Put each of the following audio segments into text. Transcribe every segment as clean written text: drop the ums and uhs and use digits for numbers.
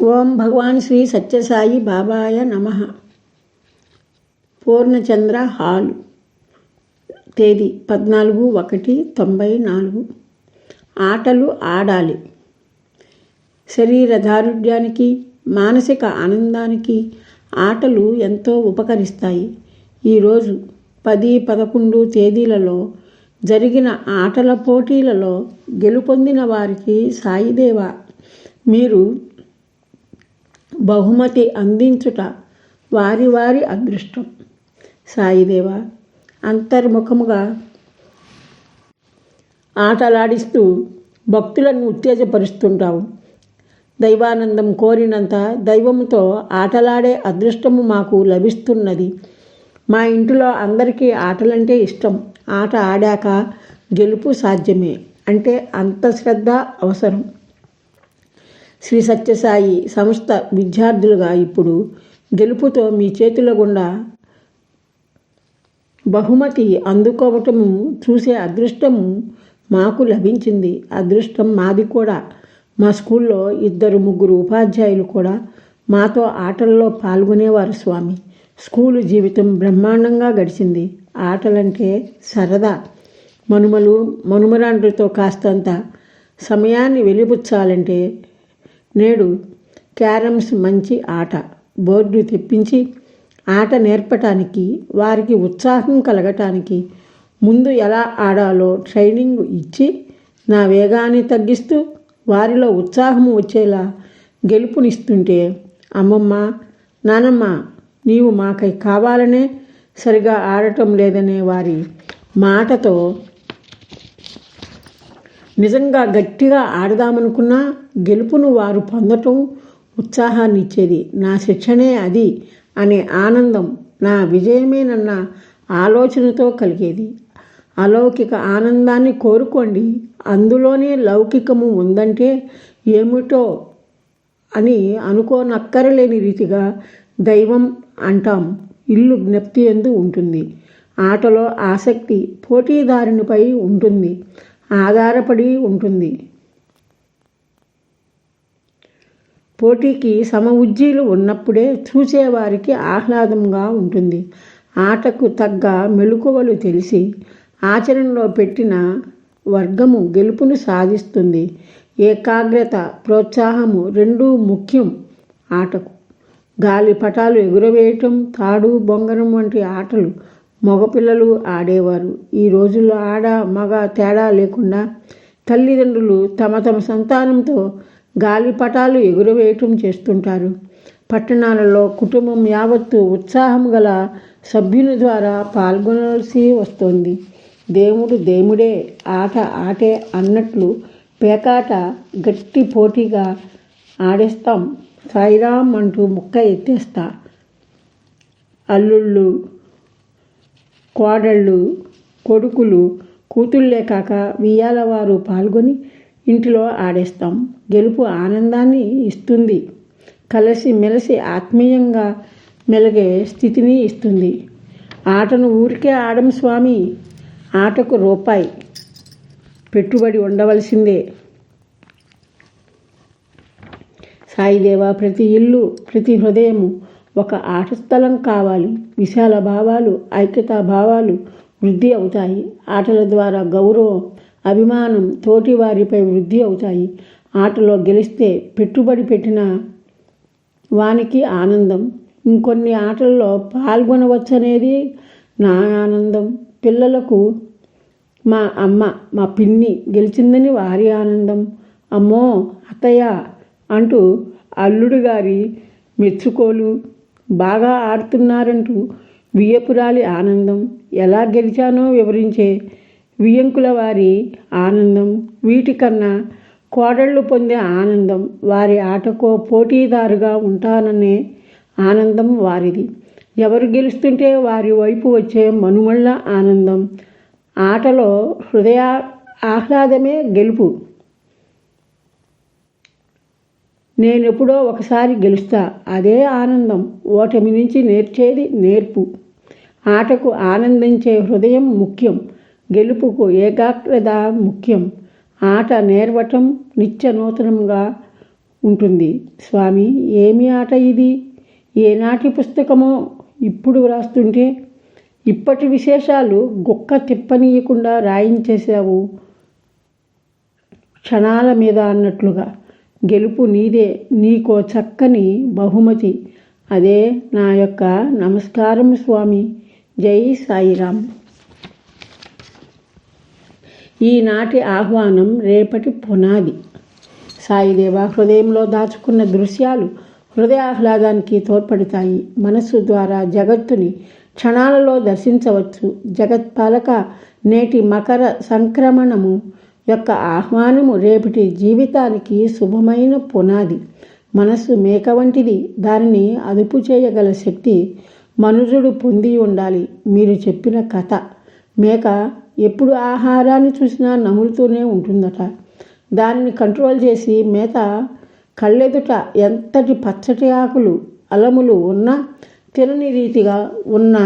ఓం భగవాన్ శ్రీ సత్యసాయి బాబాయ నమః. పూర్ణచంద్ర హాల్, తేదీ 14/1/94. ఆటలు ఆడాలి. శరీర దారుఢ్యానికి, మానసిక ఆనందానికి ఆటలు ఎంతో ఉపకరిస్తాయి. ఈరోజు 10, 11 తేదీలలో జరిగిన ఆటల పోటీలలో గెలుపొందిన వారికి సాయిదేవ మీరు బహుమతి అందించుట వారి వారి అదృష్టం. సాయిదేవ అంతర్ముఖముగా ఆటలాడిస్తూ భక్తులను ఉత్తేజపరుస్తుంటావు. దైవానందం కోరినంత దైవముతో ఆటలాడే అదృష్టము మాకు లభిస్తున్నది. మా ఇంటిలో అందరికీ ఆటలంటే ఇష్టం. ఆట ఆడాక గెలుపు సాధ్యమే అంటే అంత శ్రద్ధ అవసరం. శ్రీ సత్యసాయి సంస్థ విద్యార్థులుగా ఇప్పుడు గెలుపుతో మీ చేతుల గుండా బహుమతి అందుకోవటము చూసే అదృష్టము మాకు లభించింది. అదృష్టం మాది కూడా. మా స్కూల్లో 2-3 ఉపాధ్యాయులు కూడా మాతో ఆటల్లో పాల్గొనేవారు స్వామి. స్కూలు జీవితం బ్రహ్మాండంగా గడిచింది. ఆటలంటే సరదా. మనుమరాండ్రుతో కాస్తంత సమయాన్ని వెలిబుచ్చాలంటే నేడు క్యారమ్స్ మంచి ఆట. బోర్డు తెప్పించి ఆట నేర్పటానికి, వారికి ఉత్సాహం కలగటానికి ముందు ఎలా ఆడాలో ట్రైనింగ్ ఇచ్చి నా వేగాన్ని తగ్గిస్తూ వారిలో ఉత్సాహం వచ్చేలా గెలుపునిస్తుంటే, అమ్మమ్మ, నానమ్మ నీవు మాకై కావాలనే సరిగా ఆడటం లేదనే వారి మాటతో నిజంగా గట్టిగా ఆడదామనుకున్నా గెలుపును వారు పొందటం ఉత్సాహాన్ని ఇచ్చేది. నా శిక్షణే అది అనే ఆనందం నా విజయమేనన్న ఆలోచనతో కలిగేది. అలౌకిక ఆనందాన్ని కోరుకోండి, అందులోనే లౌకికము ఉందంటే ఏమిటో అని అనుకోనక్కరలేని రీతిగా దైవం అంటాం ఇల్లు జ్ఞప్తి యందు ఉంటుంది. ఆటలో ఆసక్తి పోటీదారునిపై ఉంటుంది, ఆధారపడి ఉంటుంది. పోటీకి సమఉజ్జీలు ఉన్నప్పుడే చూసేవారికి ఆహ్లాదంగా ఉంటుంది. ఆటకు తగ్గ మెళుకువలు తెలిసి ఆచరణలో పెట్టిన వర్గము గెలుపును సాధిస్తుంది. ఏకాగ్రత, ప్రోత్సాహము రెండూ ముఖ్యం ఆటకు. గాలిపటాలు ఎగురవేయటం, తాడు బొంగరం వంటి ఆటలు మగపిల్లలు ఆడేవారు. ఈ రోజుల్లో ఆడ మగ తేడా లేకుండా తల్లిదండ్రులు తమ సంతానంతో గాలిపటాలు ఎగురవేయటం చేస్తుంటారు. పట్టణాలలో కుటుంబం యావత్తు ఉత్సాహం గల సభ్యుని ద్వారా పాల్గొనవలసి వస్తోంది. దేవుడు దేవుడే, ఆట ఆటే అన్నట్లు పేకాట గట్టి పోటీగా ఆడేస్తాం. సాయిరాం అంటూ ముక్క ఎత్తేస్తా. అల్లుళ్ళు, కోడళ్ళు, కొడుకులు, కూతుళ్ళే కాక వియ్యాలవారు పాల్గొని ఇంటిలో ఆడేస్తాం. గెలుపు ఆనందాన్ని ఇస్తుంది. కలిసి మెలిసి ఆత్మీయంగా మెలిగే స్థితిని ఇస్తుంది. ఆటను ఊరికే ఆడం స్వామి. ఆటకు రూపాయి పెట్టుబడి ఉండవలసిందే. సాయిదేవ ప్రతి ఇల్లు, ప్రతి హృదయము ఒక ఆట స్థలం కావాలి. విశాల భావాలు, ఐక్యతా భావాలు వృద్ధి అవుతాయి. ఆటల ద్వారా గౌరవం, అభిమానం తోటి వారిపై వృద్ధి అవుతాయి. ఆటలో గెలిస్తే పెట్టుబడి పెట్టిన వానికి ఆనందం. ఇంకొన్ని ఆటల్లో పాల్గొనవచ్చనేది నా ఆనందం. పిల్లలకు మా అమ్మ, మా పిన్ని గెలిచిందని వారి ఆనందం. అమ్మో అత్తయ్య అంటూ అల్లుడు గారి మెచ్చుకోలు, బాగా ఆడుతున్నారంటూ వియ్యపురాలి ఆనందం, ఎలా గెలిచానో వివరించే వియ్యంకుల వారి ఆనందం, వీటికన్నా కోడళ్ళు పొందే ఆనందం, వారి ఆటకో పోటీదారుగా ఉంటాననే ఆనందం వారిది. ఎవరు గెలుస్తుంటే వారి వైపు వచ్చే మనుమళ్ళ ఆనందం. ఆటలో హృదయ ఆహ్లాదమే గెలుపు. నేనెప్పుడో ఒకసారి గెలుస్తా, అదే ఆనందం. ఓటమి నుంచి నేర్చేది నేర్పు. ఆటకు ఆనందించే హృదయం ముఖ్యం. గెలుపుకు ఏకాగ్రత ముఖ్యం. ఆట నేర్వటం నిత్య నూతనంగా ఉంటుంది. స్వామి, ఏమి ఆట ఇది? ఏనాటి పుస్తకమో ఇప్పుడు వ్రాస్తుంటే ఇప్పటి విశేషాలు గుక్క తిప్పనీయకుండా రాయించేశావు క్షణాల మీద అన్నట్లుగా. గెలుపు నీదే, నీకో చక్కని బహుమతి. అదే నా యొక్క నమస్కారం స్వామి. జై సాయిరాం. ఈనాటి ఆహ్వానం రేపటి పునాది. సాయిదేవ హృదయంలో దాచుకున్న దృశ్యాలు హృదయాహ్లాదానికి తోడ్పడతాయి. మనస్సు ద్వారా జగత్తుని క్షణాలలో దర్శించవచ్చు. జగత్పాలక, నేటి మకర సంక్రమణము యొక్క ఆహ్వానము రేపటి జీవితానికి శుభమైన పునాది. మనస్సు మేక వంటిది. దానిని అదుపు చేయగల శక్తి మనుజుడు పొంది ఉండాలి. మీరు చెప్పిన కథ. మేక ఎప్పుడు ఆహారాన్ని చూసినా నములుతూనే ఉంటుందట. దానిని కంట్రోల్ చేసి మేత కళ్ళెదుట ఎంతటి పచ్చటి ఆకులు అలములు ఉన్నా తినని రీతిగా ఉన్న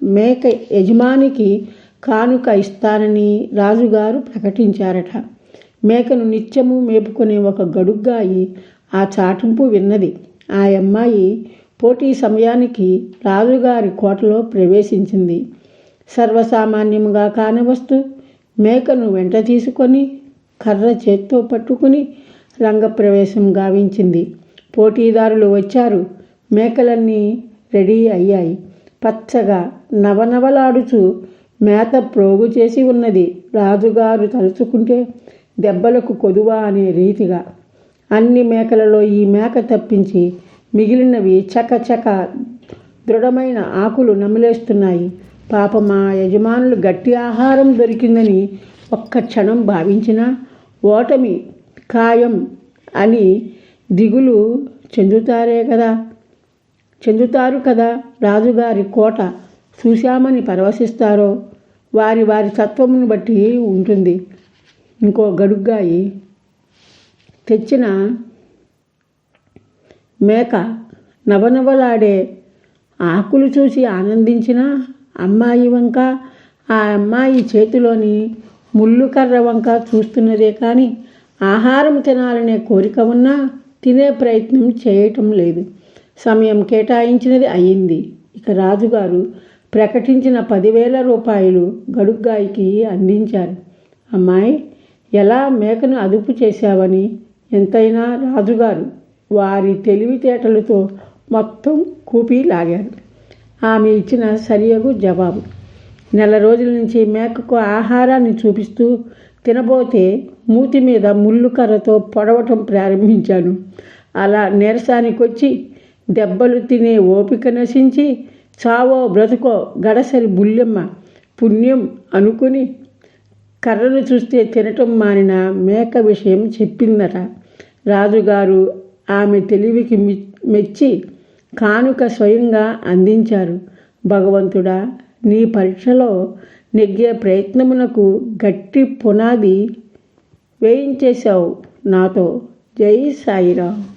మేక యజమానికి కానుక ఇస్తానని రాజుగారు ప్రకటించారట. మేకను నిత్యము మేపుకునే ఒక గడుగ్గాయి ఆ చాటింపు విన్నది. ఆ అమ్మాయి పోటీ సమయానికి రాజుగారి కోటలో ప్రవేశించింది. సర్వసామాన్యముగా కానవస్తు మేకను వెంట తీసుకొని కర్ర చేత్తో పట్టుకుని రంగప్రవేశం గావించింది. పోటీదారులు వచ్చారు. మేకలన్నీ రెడీ అయ్యాయి. పచ్చగా నవనవలాడుచు మేత ప్రోగు చేసి ఉన్నది. రాజుగారు తలుచుకుంటే దెబ్బలకు కొదువా అనే రీతిగా అన్ని మేకలలో ఈ మేక తప్పించి మిగిలినవి చకచక దృఢమైన ఆకులు నమిలేస్తున్నాయి. పాపం మా యజమానులు గట్టి ఆహారం దొరికిందని ఒక్క క్షణం భావించినా ఓటమి ఖాయం అని దిగులు చెందుతారు కదా. రాజుగారి కోట చూశామని పరవశిస్తారో వారి వారి తత్వమును బట్టి ఉంటుంది. ఇంకో గడుగ్గాయి తెచ్చిన మేక నవనవలాడే ఆకులు చూసి ఆనందించిన అమ్మాయి వంక, ఆ అమ్మాయి చేతిలోని ముళ్ళు కర్ర వంక చూస్తున్నదే కానీ ఆహారం తినాలనే కోరిక ఉన్నా తినే ప్రయత్నం చేయటం లేదు. సమయం కేటాయించినది అయింది. ఇక రాజుగారు ప్రకటించిన 10,000 రూపాయలు గడుగ్గాయికి అందించారు. అమ్మాయి, ఎలా మేకను అదుపు చేశావని ఎంతైనా రాజుగారు వారి తెలివితేటలతో మొత్తం కూపీ లాగారు. ఆమె ఇచ్చిన సరియగు జవాబు. నెల రోజుల నుంచి మేకకు ఆహారాన్ని చూపిస్తూ తినబోతే మూతి మీద ముళ్ళు కర్రతో పొడవటం ప్రారంభించాను. అలా నీరసానికొచ్చి దెబ్బలు తినే ఓపిక నశించి చావో బ్రతుకో గడసరి బుల్లెమ్మ పుణ్యం అనుకుని కర్రను చూస్తే తినటం మానిన మేక విషయం చెప్పిందట. రాజుగారు ఆమె తెలివికి మెచ్చి కానుక స్వయంగా అందించారు. భగవంతుడా, నీ పరీక్షలో నెగ్గే ప్రయత్నమునకు గట్టి పునాది వేయించేశావు నాతో. జై సాయిరాం.